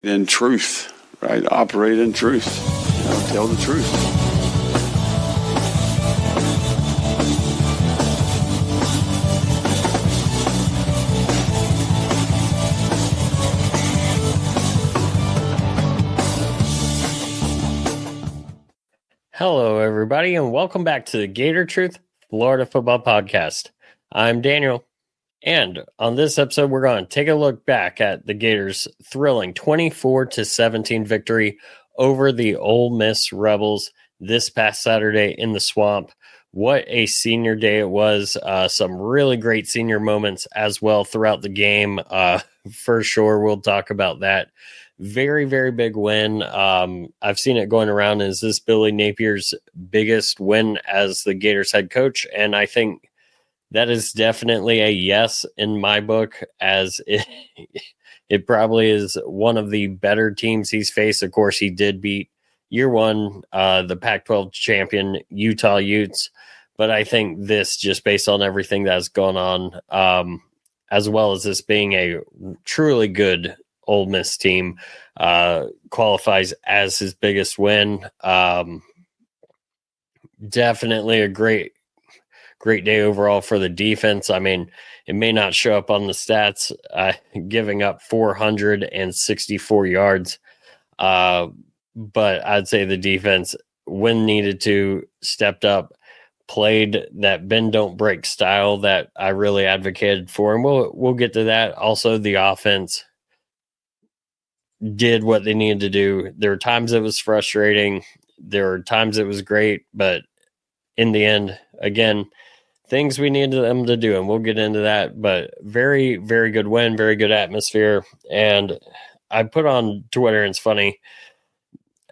in truth, right? Operate in truth. Tell the truth. Hello, everybody, and welcome back to the Gator Truth Florida Football Podcast. I'm Daniel, and on this episode, we're going to take a look back at the Gators' thrilling 24-17 victory over the Ole Miss Rebels this past Saturday in the Swamp. What a senior day it was. Some really great senior moments as well throughout the game. For sure, we'll talk about that. Very, very big win. I've seen it going around. Is this Billy Napier's biggest win as the Gators head coach? And I think that is definitely a yes in my book, as it probably is one of the better teams he's faced. Of course, he did beat year one, the Pac-12 champion Utah Utes. But I think this, just based on everything that's gone on, as well as this being a truly good Ole Miss team, qualifies as his biggest win. Definitely a great day overall for the defense. I mean, it may not show up on the stats, giving up 464 yards, but I'd say the defense, when needed to, stepped up, played that bend don't break style that I really advocated for, and we'll get to that. Also, the offense did what they needed to do. There were times it was frustrating. There were times it was great, but in the end, again, things we needed them to do, and we'll get into that. But very, very good win, very good atmosphere. And I put on Twitter, and it's funny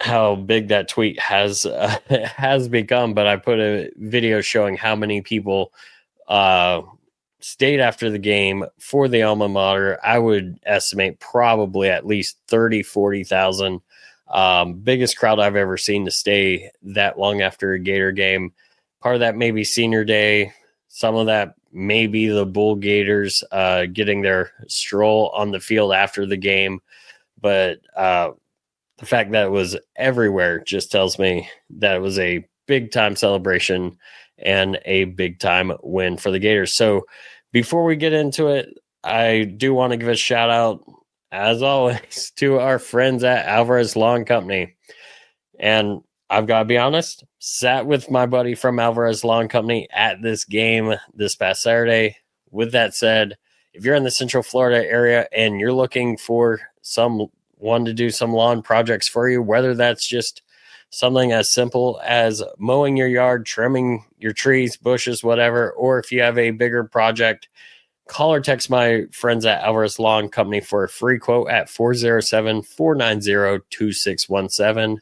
how big that tweet has become, but I put a video showing how many people stayed after the game for the alma mater. I would estimate probably at least 40,000. Biggest crowd I've ever seen to stay that long after a Gator game. Part of that may be senior day. Some of that may be the Bull Gators getting their stroll on the field after the game. But the fact that it was everywhere just tells me that it was a big-time celebration and a big-time win for the Gators. So before we get into it, I do want to give a shout-out, as always, to our friends at Alvarez Lawn Company. And I've got to be honest, sat with my buddy from Alvarez Lawn Company at this game this past Saturday. With that said, if you're in the Central Florida area and you're looking for someone to do some lawn projects for you, whether that's just something as simple as mowing your yard, trimming your trees, bushes, whatever, or if you have a bigger project, call or text my friends at Alvarez Lawn Company for a free quote at 407-490-2617.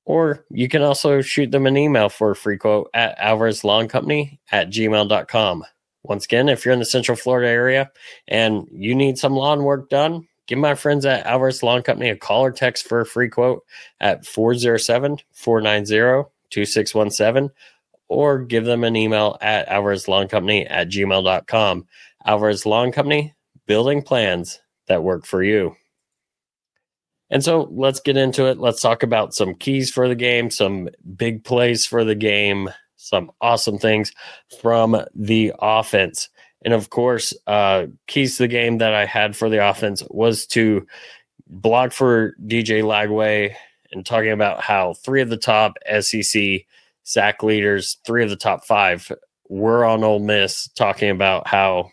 Or you can also shoot them an email for a free quote at alvarezlawncompany@gmail.com. Once again, if you're in the Central Florida area and you need some lawn work done, give my friends at Alvarez Lawn Company a call or text for a free quote at 407-490-2617, or give them an email at alvarezlawncompany@gmail.com. Alvarez Lawn Company, building plans that work for you. And so let's get into it. Let's talk about some keys for the game, some big plays for the game, some awesome things from the offense. And of course, keys to the game that I had for the offense was to block for DJ Lagway, and talking about how 3 of the top SEC sack leaders, 3 of the top 5 were on Ole Miss, talking about how,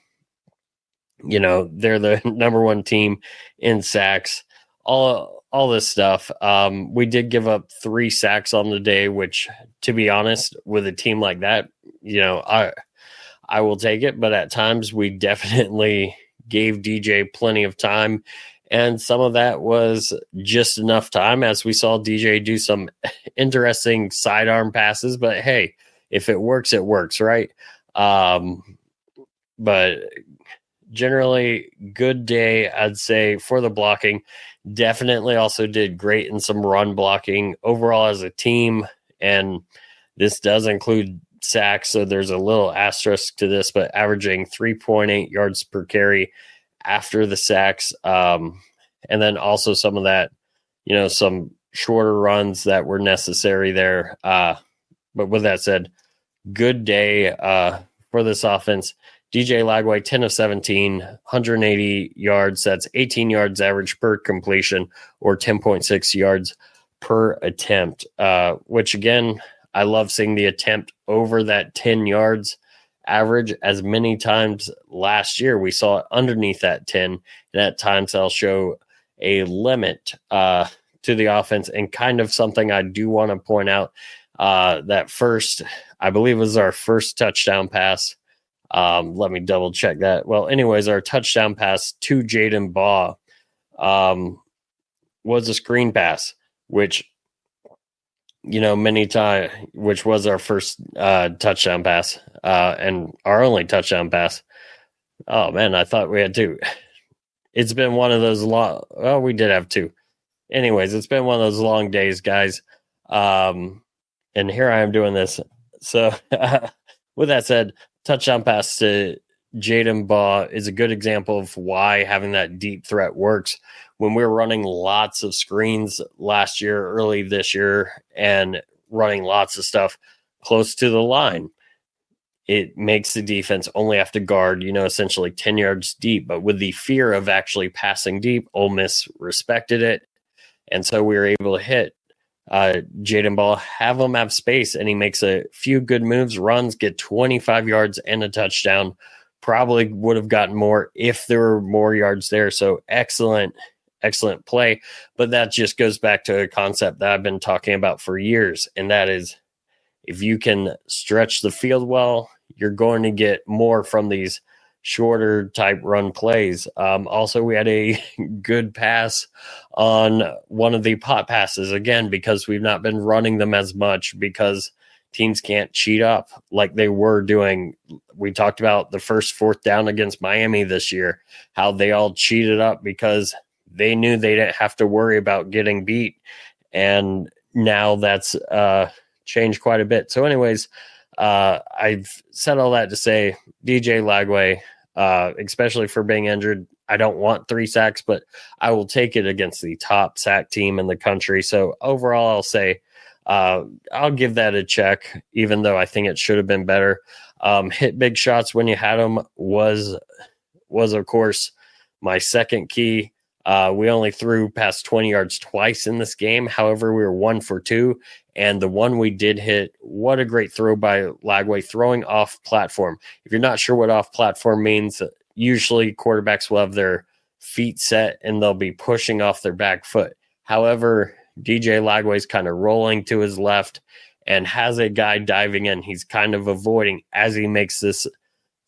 they're the number 1 team in sacks, all this stuff. We did give up 3 sacks on the day, which, to be honest, with a team like that, I will take it, but at times we definitely gave DJ plenty of time, and some of that was just enough time, as we saw DJ do some interesting sidearm passes. But hey, if it works, it works, right? But generally, good day, I'd say, for the blocking. Definitely also did great in some run blocking overall as a team, and this does include sacks, so there's a little asterisk to this, but averaging 3.8 yards per carry after the sacks. And then also some of that, some shorter runs that were necessary there. But with that said, good day for this offense. DJ Lagway, 10 of 17, 180 yards. That's 18 yards average per completion, or 10.6 yards per attempt, which again, I love seeing the attempt over that 10 yards average. As many times last year we saw it underneath that 10, and at times I'll show a limit to the offense. And kind of something I do want to point out, that first, I believe, was our first touchdown pass. Let me double check that. Well, anyways, our touchdown pass to Jaden Baugh was a screen pass, which, many times, which was our first touchdown pass and our only touchdown pass. Oh, man, I thought we had two. It's been one of those long, well, we did have two. Anyways, it's been one of those long days, guys. And here I am doing this. So with that said, touchdown pass to Jaden Baugh is a good example of why having that deep threat works. When we were running lots of screens last year, early this year, and running lots of stuff close to the line, it makes the defense only have to guard, essentially 10 yards deep. But with the fear of actually passing deep, Ole Miss respected it. And so we were able to hit Jaden Baugh, have him have space, and he makes a few good moves, runs, get 25 yards and a touchdown. Probably would have gotten more if there were more yards there. So excellent play. But that just goes back to a concept that I've been talking about for years, and that is, if you can stretch the field well, you're going to get more from these shorter type run plays. Also, we had a good pass on one of the pot passes, again, because we've not been running them as much because teams can't cheat up like they were doing. We talked about the first fourth down against Miami this year, how they all cheated up because they knew they didn't have to worry about getting beat. And now that's changed quite a bit. So anyways, I've said all that to say DJ Lagway, especially for being injured, I don't want 3 sacks, but I will take it against the top sack team in the country. So overall, I'll say I'll give that a check, even though I think it should have been better. Hit big shots when you had them was of course my second key. We only threw past 20 yards twice in this game. However, we were 1 for 2. And the one we did hit, what a great throw by Lagway, throwing off platform. If you're not sure what off platform means, usually quarterbacks will have their feet set and they'll be pushing off their back foot. However, DJ Lagway's kind of rolling to his left and has a guy diving in. He's kind of avoiding as he makes this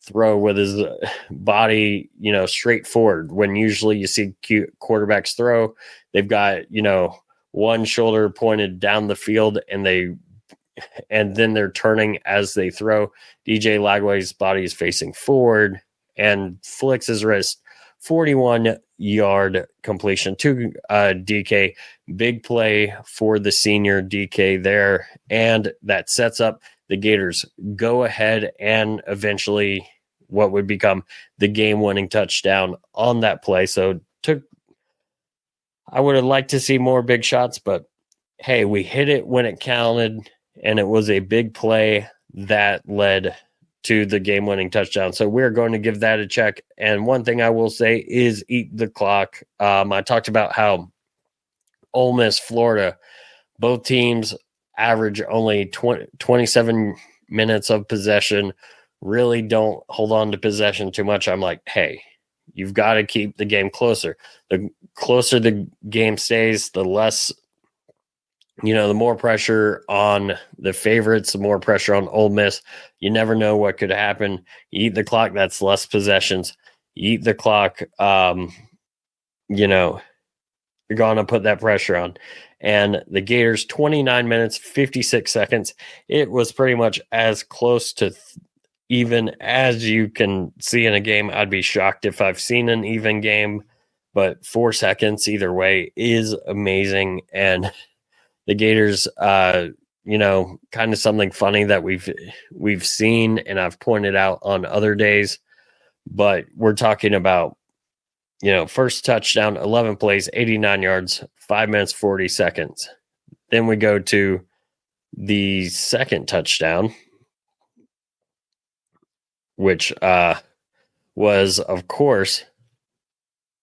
throw with his body, straight forward. When usually you see quarterbacks throw, they've got, one shoulder pointed down the field and then they're turning as they throw. DJ Lagway's body is facing forward and flicks his wrist. 41-yard completion to DK. Big play for the senior DK there. And that sets up the Gators go ahead and eventually what would become the game-winning touchdown on that play. So I would have liked to see more big shots, but hey, we hit it when it counted, and it was a big play that led to the game-winning touchdown. So we're going to give that a check. And one thing I will say is eat the clock. I talked about how Ole Miss, Florida, both teams average only 27 minutes of possession, really don't hold on to possession too much. I'm like, hey, you've got to keep the game closer. The closer the game stays, the less, the more pressure on the favorites, the more pressure on Ole Miss. You never know what could happen. You eat the clock, that's less possessions. You eat the clock, you're going to put that pressure on. And the Gators, 29 minutes, 56 seconds. It was pretty much as close to even as you can see in a game. I'd be shocked if I've seen an even game, but 4 seconds either way is amazing. And the Gators, kind of something funny that we've seen and I've pointed out on other days, but we're talking about first touchdown, 11 plays, 89 yards, 5 minutes, 40 seconds. Then we go to the second touchdown, which was, of course,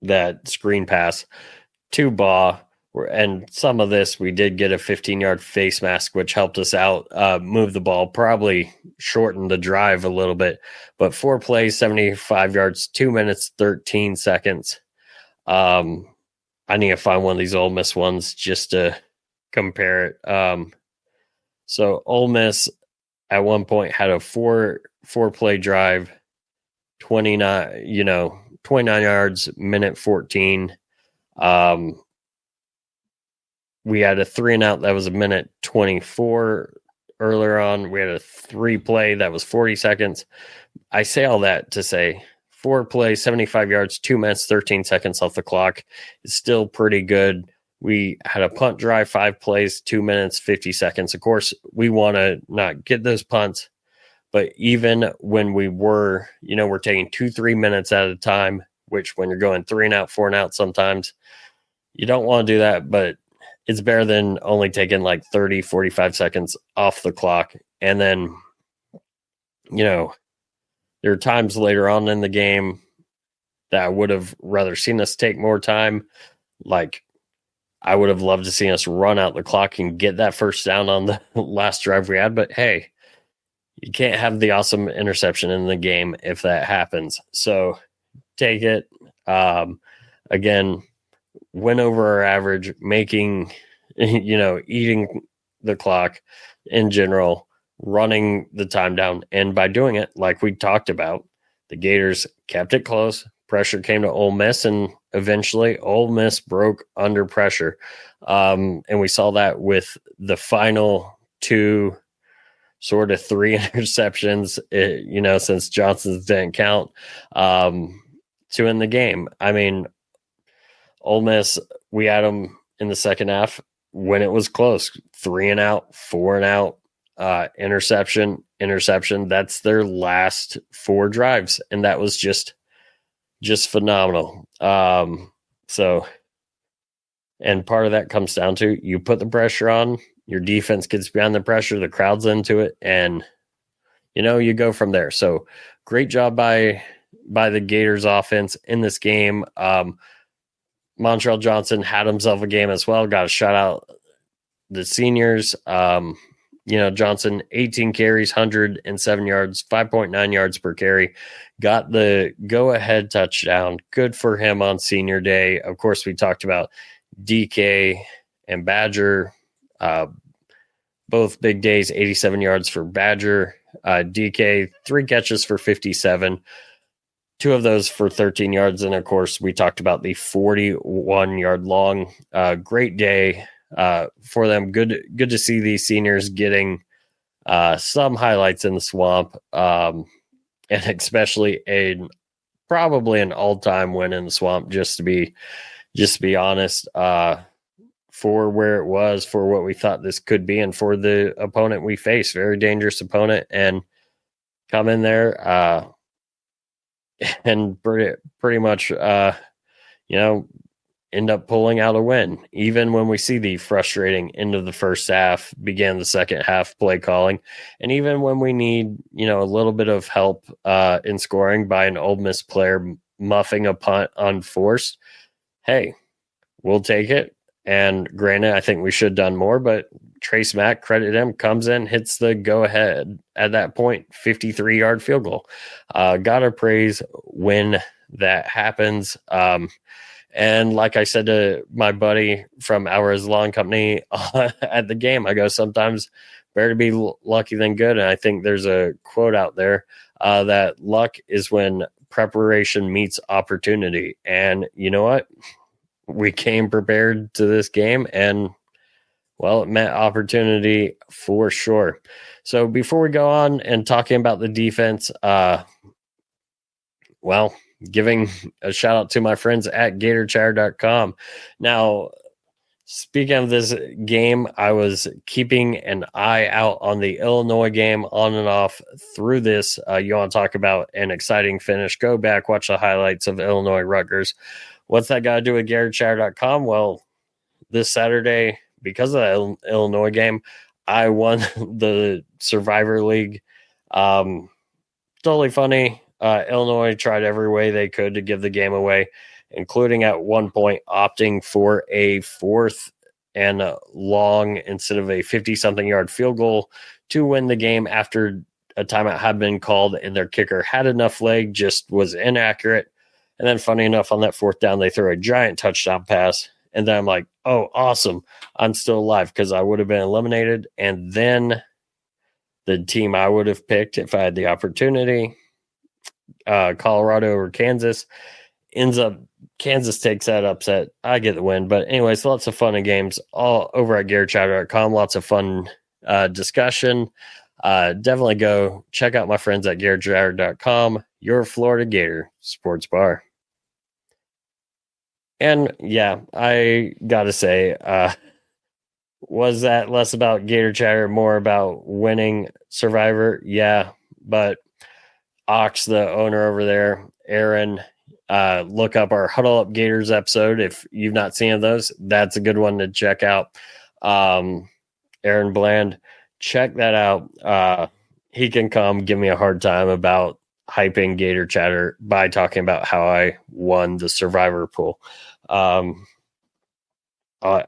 that screen pass to Baugh. And some of this, we did get a 15-yard face mask, which helped us out, move the ball, probably shortened the drive a little bit. But 4 plays, 75 yards, 2 minutes, 13 seconds. I need to find one of these Ole Miss ones just to compare it. So Ole Miss at one point had a four-play drive, 29 yards, minute 14. We had a 3-and-out that was a minute 24 earlier on. We had a 3-play that was 40 seconds. I say all that to say 4 plays, 75 yards, 2 minutes, 13 seconds off the clock is still pretty good. We had a punt drive, 5 plays, 2 minutes, 50 seconds. Of course, we want to not get those punts, but even when we were, we're taking 2-3 minutes at a time, which when you're going 3-and-out, 4-and-out sometimes, you don't want to do that, but it's better than only taking like 30, 45 seconds off the clock. And then, there are times later on in the game that I would have rather seen us take more time. Like, I would have loved to see us run out the clock and get that first down on the last drive we had. But hey, you can't have the awesome interception in the game if that happens. So take it. Again, went over our average, making, eating the clock in general, running the time down. And by doing it, like we talked about, the Gators kept it close. Pressure came to Ole Miss, and eventually Ole Miss broke under pressure. And we saw that with the final 2, sort of 3 interceptions, since Johnson's didn't count, to win the game. I mean, Ole Miss, we had them in the second half when it was close. 3-and-out, 4-and-out, interception. That's their last 4 drives, and that was just phenomenal. So, and part of that comes down to you put the pressure on, your defense gets behind the pressure, the crowd's into it, and you go from there. So, great job by the Gators offense in this game. Montreal Johnson had himself a game as well. Got to shout out the seniors. Johnson, 18 carries, 107 yards, 5.9 yards per carry. Got the go-ahead touchdown. Good for him on senior day. Of course, we talked about DK and Badger. Both big days, 87 yards for Badger. DK, 3 catches for 57. 2 of those for 13 yards. And of course, we talked about the 41-yard long. Great day for them. Good to see these seniors getting some highlights in the swamp, and especially probably an all-time win in the swamp. Just to be honest, for where it was, for what we thought this could be, and for the opponent we faced, very dangerous opponent, and come in there. And pretty much, end up pulling out a win. Even when we see the frustrating end of the first half, began the second half play calling, and even when we need, a little bit of help in scoring by an Ole Miss player muffing a punt unforced, hey, we'll take it. And granted, I think we should have done more, but Trace Mack, credit him, comes in, hits the go-ahead at that point, 53-yard field goal. Gotta praise when that happens. And like I said to my buddy from Hours Lawn Company at the game, I go, sometimes better to be lucky than good. And I think there's a quote out there that luck is when preparation meets opportunity. And you know what? We came prepared to this game, and well, it met opportunity for sure. So before we go on and talking about the defense, giving a shout out to my friends at GatorChatter.com. Now, Speaking of this game, I was keeping an eye out on the Illinois game on and off through this. You want to talk about an exciting finish? Go back, watch the highlights of Illinois Rutgers. What's that got to do with GatorChatter.com? Well, this Saturday, because of the Illinois game, I won the Survivor League. Totally funny. Illinois tried every way they could to give the game away, including at one point opting for a 4th and long instead of a 50-something yard field goal to win the game after a timeout had been called and their kicker had enough leg, just was inaccurate. And then funny enough, on that 4th down, they throw a giant touchdown pass. And then I'm like, oh, awesome. I'm still alive because I would have been eliminated. And then the team I would have picked if I had the opportunity, Colorado or Kansas, ends up Kansas takes that upset. I get the win. But anyways, lots of fun and games all over at GatorChatter.com. Lots of fun discussion. Definitely go check out my friends at GatorChatter.com, your Florida Gator sports bar. And yeah, I got to say, was that less about Gator Chatter, more about winning Survivor? Yeah, but Ox, the owner over there, Aaron, look up our Huddle Up Gators episode. If you've not seen those, that's a good one to check out. Aaron Bland, check that out. He can come give me a hard time about hyping Gator Chatter by talking about how I won the Survivor pool. I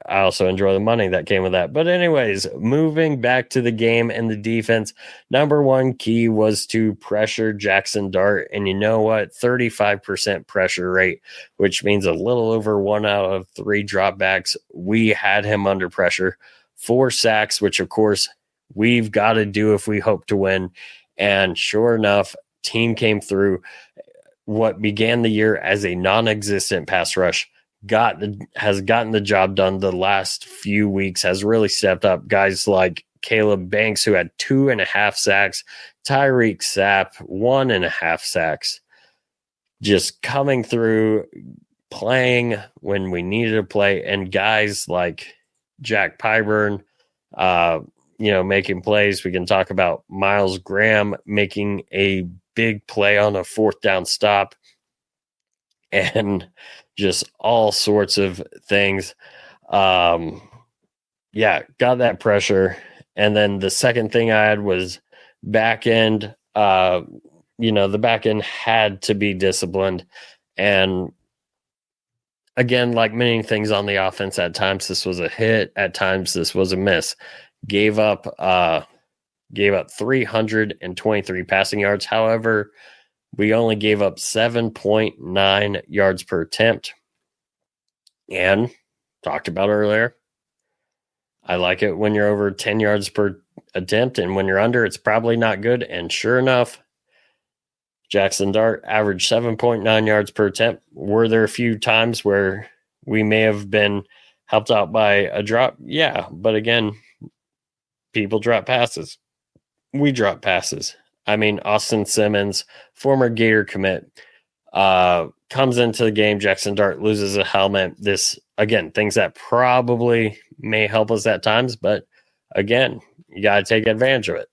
also enjoy the money that came with that. But anyways, moving back to the game and the defense, number one key was to pressure Jackson Dart. And you know what? 35% pressure rate, which means a little over 1 out of 3 dropbacks. We had him under pressure. 4 sacks, which of course we've got to do if we hope to win. And sure enough, team came through. What began the year as a non-existent pass rush has gotten the job done the last few weeks, has really stepped up. Guys like Caleb Banks, who had 2.5 sacks, Tyreek Sapp, 1.5 sacks, just coming through, playing when we needed to play. And guys like Jack Pyburn, making plays. We can talk about Miles Graham making a big play on a 4th down stop, and just all sorts of things. Got that pressure. And then the second thing I had was back end. The back end had to be disciplined. And again, like many things on the offense, at times this was a hit, at times this was a miss. Gave up 323 passing yards. However, we only gave up 7.9 yards per attempt. And talked about earlier, I like it when you're over 10 yards per attempt, and when you're under, it's probably not good. And sure enough, Jackson Dart averaged 7.9 yards per attempt. Were there a few times where we may have been helped out by a drop? Yeah, but again, people drop passes. We drop passes. I mean, Austin Simmons, former Gator commit, comes into the game. Jackson Dart loses a helmet. This, again, things that probably may help us at times, but again, you got to take advantage of it.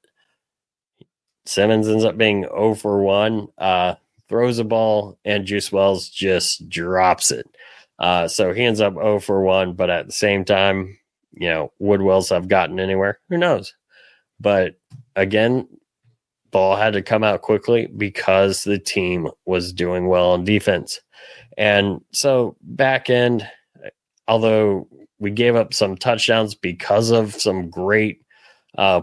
Simmons ends up being 0 for 1, throws a ball, and Juice Wells just drops it. So he ends up 0 for 1, but at the same time, would Wells have gotten anywhere? Who knows? But again, ball had to come out quickly because the team was doing well on defense. And so back end, although we gave up some touchdowns because of some great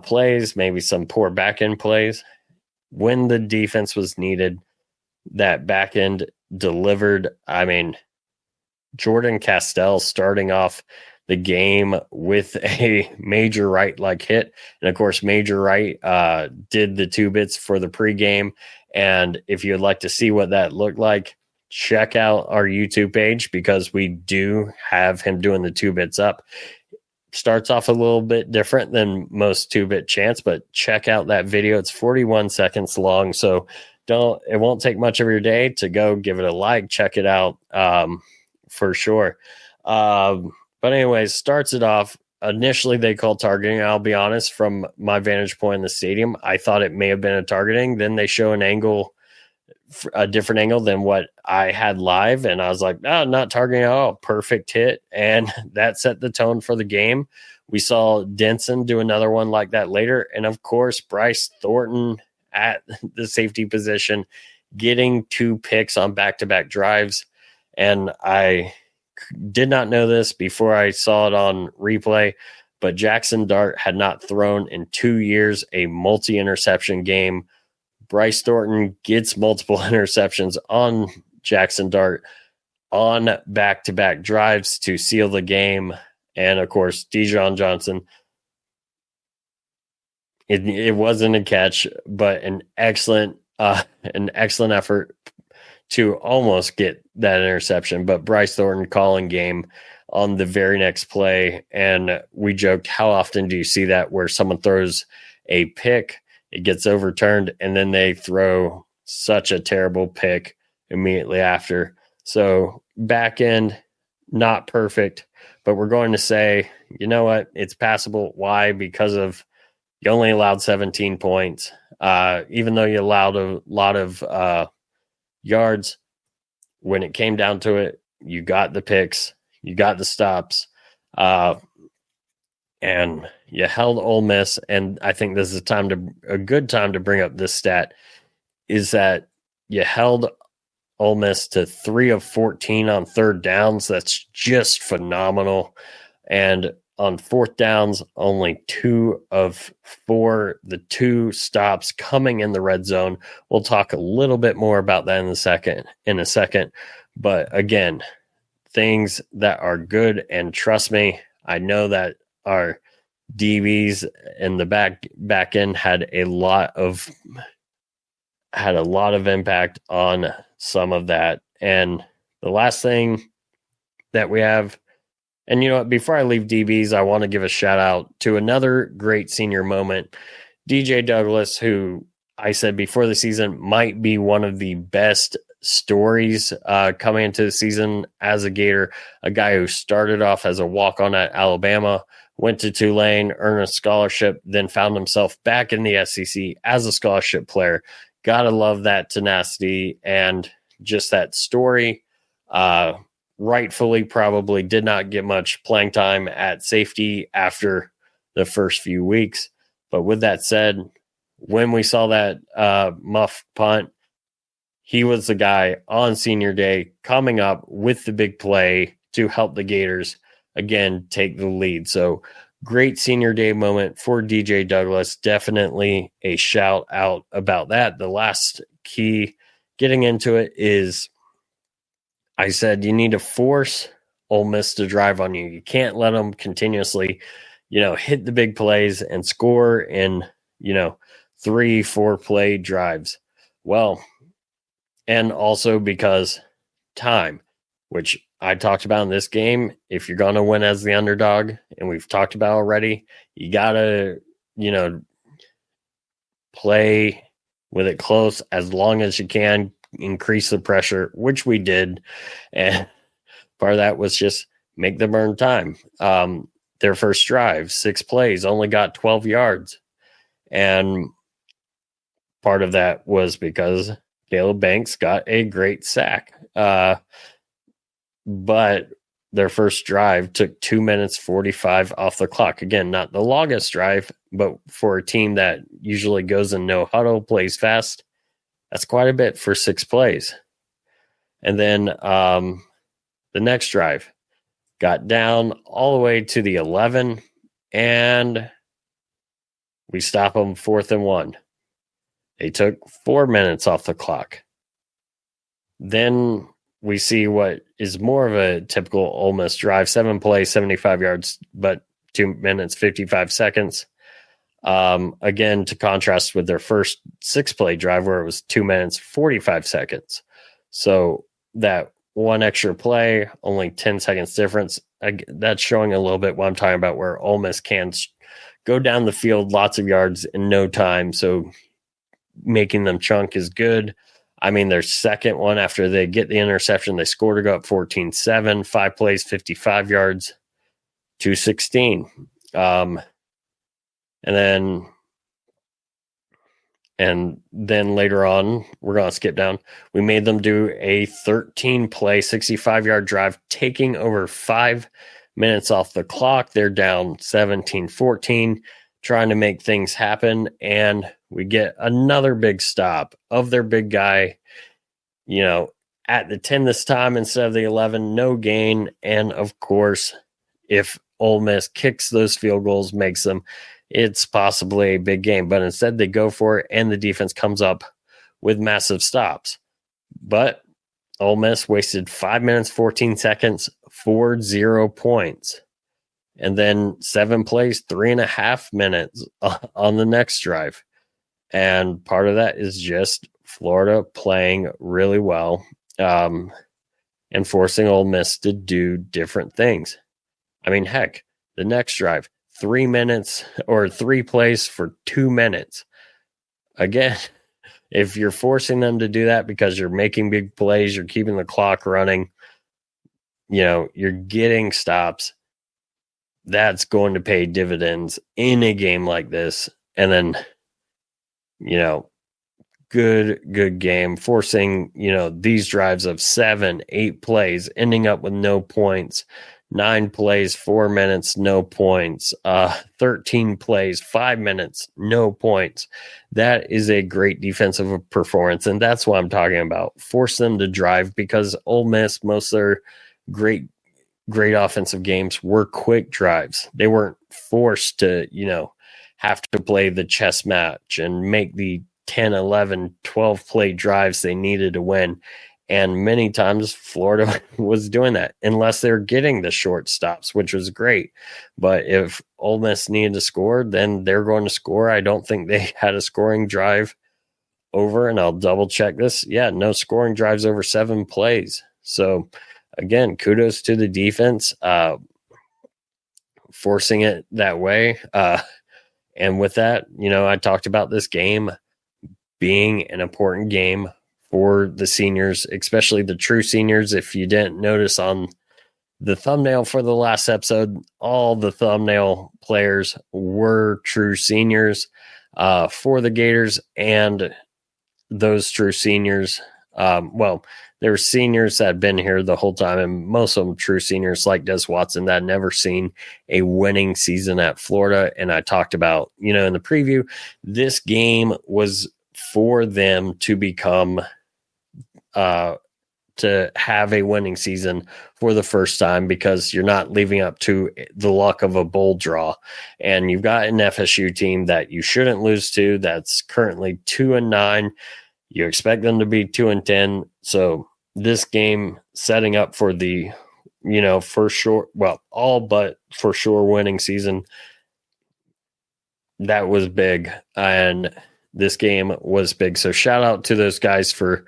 plays, maybe some poor back end plays, when the defense was needed, that back end delivered. I mean, Jordan Castell starting off the game with a Major Wright like hit. And of course, Major Wright did the 2 bits for the pregame. And if you'd like to see what that looked like, check out our YouTube page, because we do have him doing the 2 bits up. Starts off a little bit different than most 2-bit chants, but check out that video. It's 41 seconds long. So it won't take much of your day to go give it a like, check it out for sure. But anyways, starts it off. Initially, they called targeting. I'll be honest, from my vantage point in the stadium, I thought it may have been a targeting. Then they show an angle, a different angle than what I had live. And I was like, oh, not targeting at all. Perfect hit. And that set the tone for the game. We saw Denson do another one like that later. And of course, Bryce Thornton at the safety position, getting 2 picks on back-to-back drives. And I did not know this before I saw it on replay, but Jackson Dart had not thrown in 2 years a multi-interception game. Bryce Thornton gets multiple interceptions on Jackson Dart on back-to-back drives to seal the game. And, of course, Dijon Johnson, it wasn't a catch, but an excellent effort to almost get that interception. But Bryce Thornton calling game on the very next play. And we joked, how often do you see that where someone throws a pick, it gets overturned, and then they throw such a terrible pick immediately after? So back end, not perfect, but we're going to say, you know what? It's passable. Why? Because of you only allowed 17 points. Even though you allowed a lot of yards, when it came down to it, you got the picks, you got the stops, and you held Ole Miss. And I think this is a good time to bring up this stat, is that you held Ole Miss to 3 of 14 on third downs. That's just phenomenal. And on fourth downs, only 2 of 4, the 2 stops coming in the red zone. We'll talk a little bit more about that in a second. But again, things that are good, and trust me, I know that our DBs in the back end had a lot of impact on some of that. And the last thing that we have, and you know what, before I leave DBs, I want to give a shout out to another great senior moment, DJ Douglas, who I said before the season might be one of the best stories coming into the season as a Gator, a guy who started off as a walk-on at Alabama, went to Tulane, earned a scholarship, then found himself back in the SEC as a scholarship player. Gotta love that tenacity and just that story. Rightfully probably did not get much playing time at safety after the first few weeks. But with that said, when we saw that muff punt, he was the guy on senior day coming up with the big play to help the Gators, again, take the lead. So great senior day moment for DJ Douglas. Definitely a shout out about that. The last key getting into it is, I said you need to force Ole Miss to drive on you. You can't let them continuously, hit the big plays and score in, 3-4 play drives. Well, and also because time, which I talked about in this game, if you're going to win as the underdog, and we've talked about already, you got to, play with it close as long as you can, increase the pressure, which we did. And part of that was just make them earn time. Their first drive, 6 plays, only got 12 yards. And part of that was because Caleb Banks got a great sack. But their first drive took 2 minutes 45 off the clock. Again, not the longest drive, but for a team that usually goes in no huddle, plays fast, that's quite a bit for 6 plays. And then the next drive got down all the way to the 11, and we stop them 4th and 1. They took 4 minutes off the clock. Then we see what is more of a typical Ole Miss drive, 7 plays, 75 yards, but 2 minutes, 55 seconds. Again, to contrast with their first 6-play drive where it was 2 minutes, 45 seconds. So that one extra play, only 10 seconds difference. That's showing a little bit what I'm talking about, where Ole Miss can go down the field lots of yards in no time. So making them chunk is good. I mean, their second one, after they get the interception, they score to go up 14-7, 5 plays, 55 yards. 216. And then later on, we're going to skip down. We made them do a 13-play, 65-yard drive, taking over 5 minutes off the clock. They're down 17-14, trying to make things happen. And we get another big stop of their big guy, at the 10 this time instead of the 11, no gain. And of course, if Ole Miss kicks those field goals, makes them, it's possibly a big game. But instead, they go for it, and the defense comes up with massive stops. But Ole Miss wasted 5 minutes, 14 seconds for 0 points. And then 7 plays, 3.5 minutes on the next drive. And part of that is just Florida playing really well and forcing Ole Miss to do different things. I mean, heck, the next drive, 3 minutes or 3 plays for 2 minutes. Again, if you're forcing them to do that because you're making big plays, you're keeping the clock running, you're getting stops, that's going to pay dividends in a game like this. And then, good game, forcing, these drives of 7, 8 plays, ending up with no points. 9 plays, 4 minutes, no points. 13 plays, 5 minutes, no points. That is a great defensive performance, and that's what I'm talking about. Force them to drive, because Ole Miss, most of their great offensive games were quick drives. They weren't forced to, have to play the chess match and make the 10, 11, 12 play drives they needed to win. And many times Florida was doing that, unless they're getting the short stops, which was great. But if Ole Miss needed to score, then they're going to score. I don't think they had a scoring drive over, and I'll double check this. Yeah, no scoring drives over 7 plays. So again, kudos to the defense, forcing it that way. And with that, I talked about this game being an important game for the seniors, especially the true seniors. If you didn't notice on the thumbnail for the last episode, all the thumbnail players were true seniors for the Gators, and those true seniors, there were seniors that had been here the whole time, and most of them true seniors like Des Watson that had never seen a winning season at Florida. And I talked about, in the preview, this game was for them to become to have a winning season for the first time, because you're not leaving up to the luck of a bowl draw. And you've got an FSU team that you shouldn't lose to, that's currently 2-9. You expect them to be 2-10. So this game setting up for the, for sure, all but for sure winning season, that was big. And this game was big. So shout out to those guys for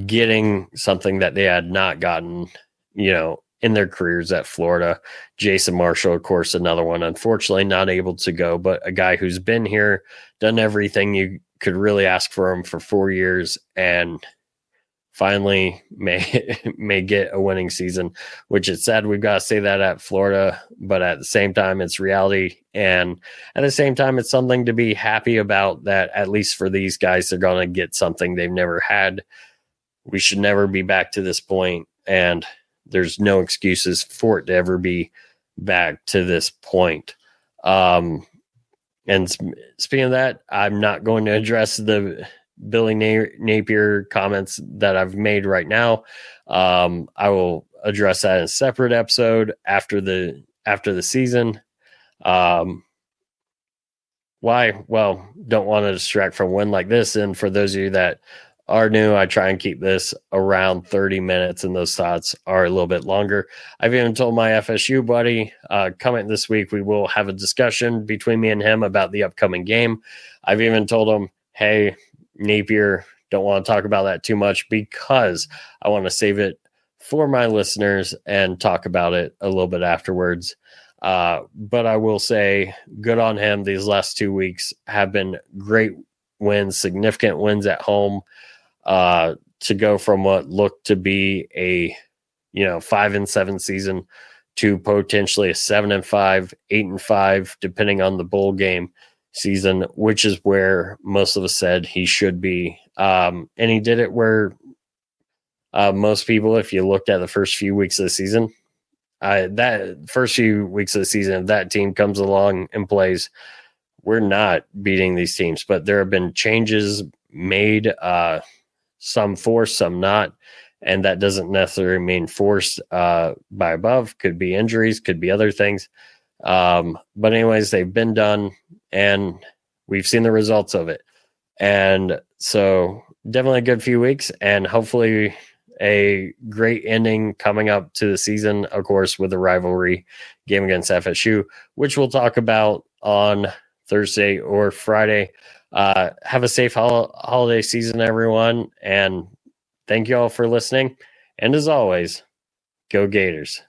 getting something that they had not gotten, in their careers at Florida. Jason Marshall, of course, another one, unfortunately not able to go, but a guy who's been here, done everything you could really ask for him for 4 years, and finally may get a winning season, which it's sad we've got to say that at Florida, but at the same time, it's reality. And at the same time, it's something to be happy about, that at least for these guys, they're going to get something they've never had. We should never be back to this point, and there's no excuses for it to ever be back to this point. And speaking of that, I'm not going to address the Billy Napier comments that I've made right now. I will address that in a separate episode after the season. Why? Well, don't want to distract from a win like this. And for those of you that are new, I try and keep this around 30 minutes, and those thoughts are a little bit longer. I've even told my FSU buddy, coming this week, we will have a discussion between me and him about the upcoming game. I've even told him, hey, Napier, don't want to talk about that too much, because I want to save it for my listeners and talk about it a little bit afterwards. But I will say, good on him. These last 2 weeks have been great wins, significant wins at home, to go from what looked to be a 5-7 season to potentially a 7-5, 8-5, depending on the bowl game season, which is where most of us said he should be. And he did it where most people, if you looked at the first few weeks of the season, if that team comes along and plays, we're not beating these teams. But there have been changes made, some forced, some not. And that doesn't necessarily mean forced by above. Could be injuries, could be other things. But anyways, they've been done, and we've seen the results of it. And so definitely a good few weeks, and hopefully a great ending coming up to the season, of course, with the rivalry game against FSU, which we'll talk about on Thursday or Friday. Have a safe holiday season, everyone, and thank you all for listening. And as always, go Gators.